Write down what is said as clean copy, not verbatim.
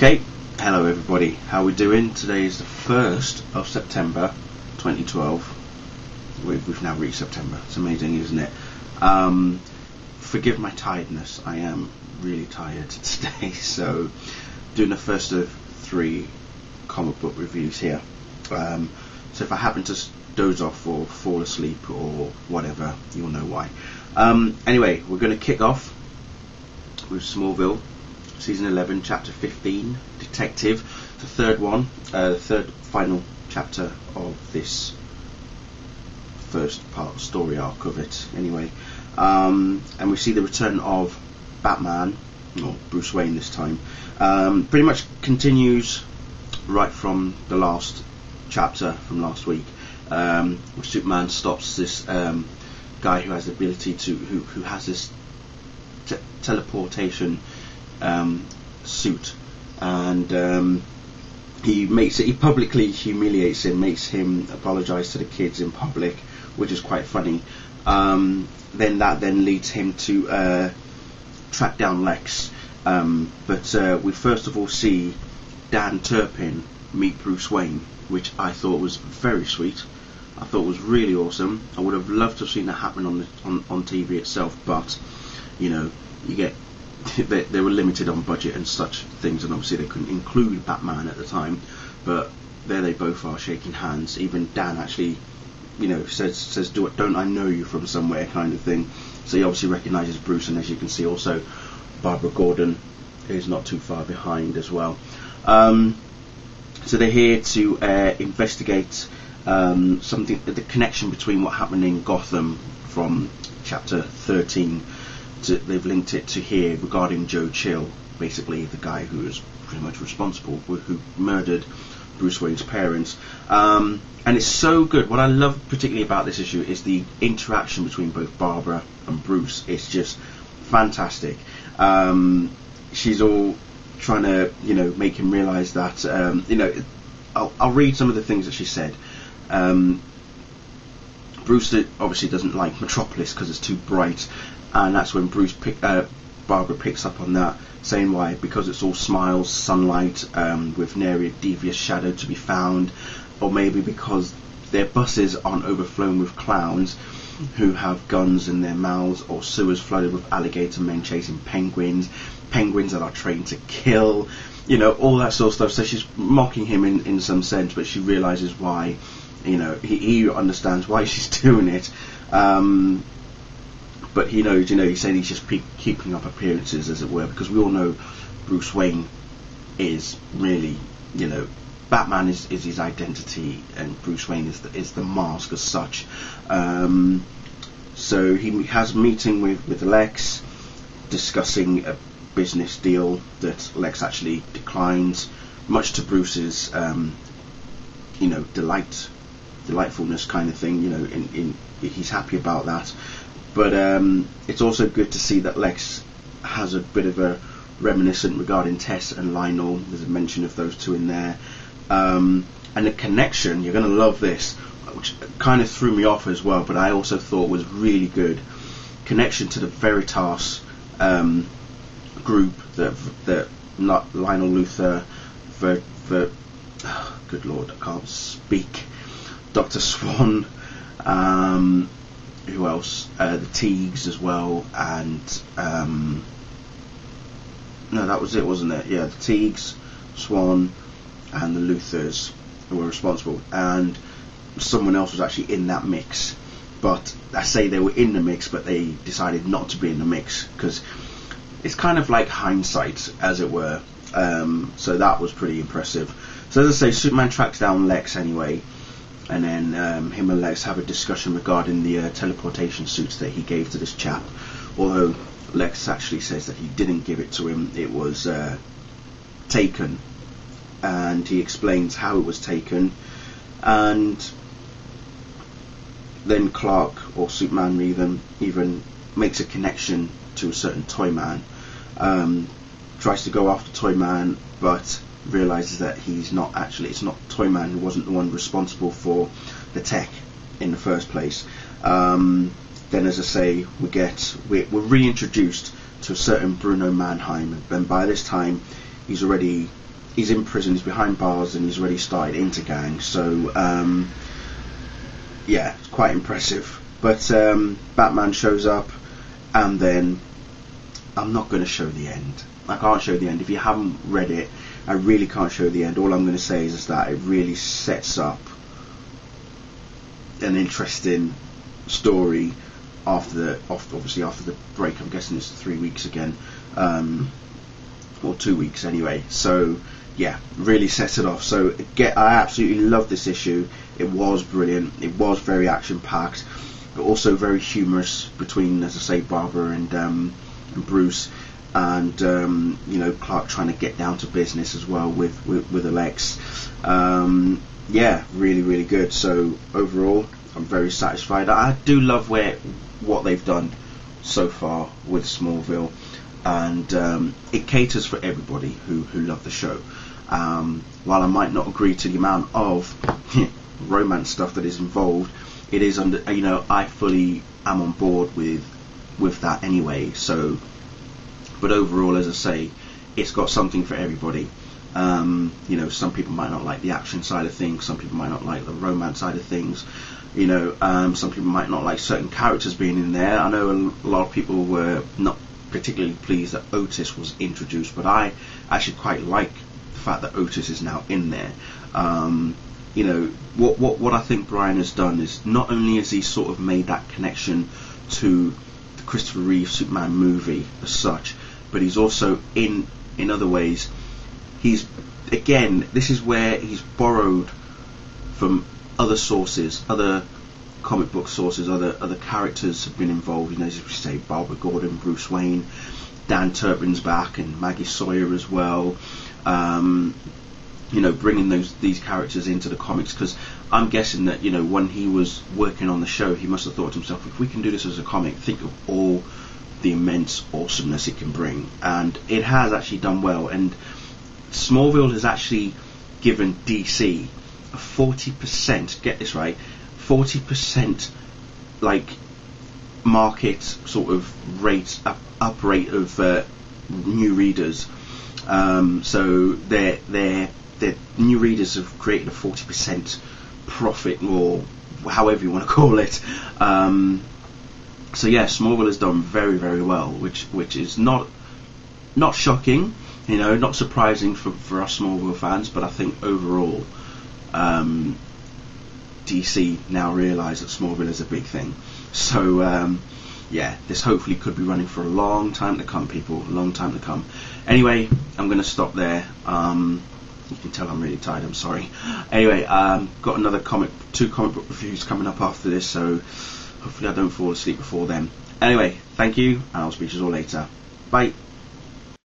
Okay, hello everybody, how we doing? Today is the 1st of September 2012. We've now reached September. It's amazing, isn't it? Forgive my tiredness, I am really tired today, so doing the first of 3 comic book reviews here. So if I happen to doze off or fall asleep or whatever, you'll know why. Anyway, we're going to kick off with Smallville Season 11, Chapter 15, Detective, the third one, the third final chapter of this first part story arc of it, anyway. And we see the return of Batman, or Bruce Wayne this time. Pretty much continues right from the last chapter from last week, where Superman stops this guy who has the ability to, who has this teleportation suit, and he publicly humiliates him, makes him apologise to the kids in public, which is quite funny. Then that leads him to track down Lex, but we first of all see Dan Turpin meet Bruce Wayne, which I thought was very sweet. I thought was really awesome. I would have loved to have seen that happen on TV itself, but you know, you get they were limited on budget and such things, and obviously they couldn't include Batman at the time, but there they both are shaking hands. Even Dan actually, you know, says don't I know you from somewhere, kind of thing. So he obviously recognises Bruce, and as you can see also Barbara Gordon is not too far behind as well. So they're here to investigate something, the connection between what happened in Gotham from chapter 13. They've linked it to here regarding Joe Chill, basically the guy who is pretty much responsible, who murdered Bruce Wayne's parents. And it's so good. What I love particularly about this issue is the interaction between both Barbara and Bruce. It's just fantastic. She's all trying to, you know, make him realise that, you know, I'll read some of the things that she said. Bruce obviously doesn't like Metropolis because it's too bright, and that's when Barbara picks up on that, saying why, because it's all smiles, sunlight, with nary a devious shadow to be found, or maybe because their buses aren't overflowing with clowns who have guns in their mouths, or sewers flooded with alligator men chasing penguins that are trained to kill, you know, all that sort of stuff. So she's mocking him in some sense, but she realises why, you know, he understands why she's doing it. But he knows, you know, he's saying he's just keeping up appearances, as it were, because we all know Bruce Wayne is really, you know, Batman is his identity, and Bruce Wayne is the mask as such. So he has a meeting with Lex, discussing a business deal that Lex actually declines, much to Bruce's, you know, delightfulness kind of thing. You know, he's happy about that. But it's also good to see that Lex has a bit of a reminiscent regarding Tess and Lionel. There's a mention of those two in there. And the connection, you're going to love this, which kind of threw me off as well, but I also thought was really good. Connection to the Veritas group that not Lionel Luthor, good lord, I can't speak, Dr. Swan, who else? The Teagues as well, and no, that was it, wasn't it? Yeah, the Teagues, Swan, and the Luthors who were responsible, and someone else was actually in that mix. But I say they were in the mix, but they decided not to be in the mix because it's kind of like hindsight, as it were. So that was pretty impressive. So as I say, Superman tracks down Lex anyway. And then him and Lex have a discussion regarding the teleportation suits that he gave to this chap. Although Lex actually says that he didn't give it to him, it was taken. And he explains how it was taken. And then Clark, or Superman even makes a connection to a certain Toyman. Tries to go after Toyman, but realizes that he's not actually, it's not Toyman who wasn't the one responsible for the tech in the first place. Then, as I say, we're reintroduced to a certain Bruno Mannheim, and by this time he's already he's in prison, he's behind bars, and he's already started into gangs. So yeah, it's quite impressive. But Batman shows up, and then I'm not going to show the end. I can't show the end. If you haven't read it, I really can't show the end. All I'm going to say is that it really sets up an interesting story obviously after the break. I'm guessing it's 3 weeks again, or 2 weeks anyway. So yeah, really sets it off. So I absolutely love this issue. It was brilliant. It was very action packed, but also very humorous between, as I say, Barbara and Bruce, and you know, Clark trying to get down to business as well with Alex. Yeah, really good. So overall, I'm very satisfied. I do love what they've done so far with Smallville, and it caters for everybody who love the show. While I might not agree to the amount of romance stuff that is involved, it is I fully am on board with that anyway. So, but overall, as I say, it's got something for everybody. You know, some people might not like the action side of things, some people might not like the romance side of things, you know, some people might not like certain characters being in there. I know a lot of people were not particularly pleased that Otis was introduced, but I actually quite like the fact that Otis is now in there. You know, what I think Brian has done is, not only has he sort of made that connection to the Christopher Reeve Superman movie as such, but he's also in other ways, this is where he's borrowed from other sources, other comic book sources, other characters have been involved. You know, as you say, Barbara Gordon, Bruce Wayne, Dan Turpin's back, and Maggie Sawyer as well. You know, bringing these characters into the comics, because I'm guessing that, you know, when he was working on the show, he must have thought to himself, if we can do this as a comic, think of all the immense awesomeness it can bring. And it has actually done well, and Smallville has actually given DC a 40%, get this right, 40% like market sort of up rate of new readers. So their new readers have created a 40% profit, or however you want to call it. So yeah, Smallville has done very well, which is not shocking, you know, not surprising for us Smallville fans, but I think overall DC now realise that Smallville is a big thing. So yeah, this hopefully could be running for a long time to come, people, a long time to come. Anyway, I'm going to stop there. You can tell I'm really tired, I'm sorry. Anyway, got another two comic book reviews coming up after this, so hopefully I don't fall asleep before then. Anyway, thank you, and I'll speak to you all later. Bye.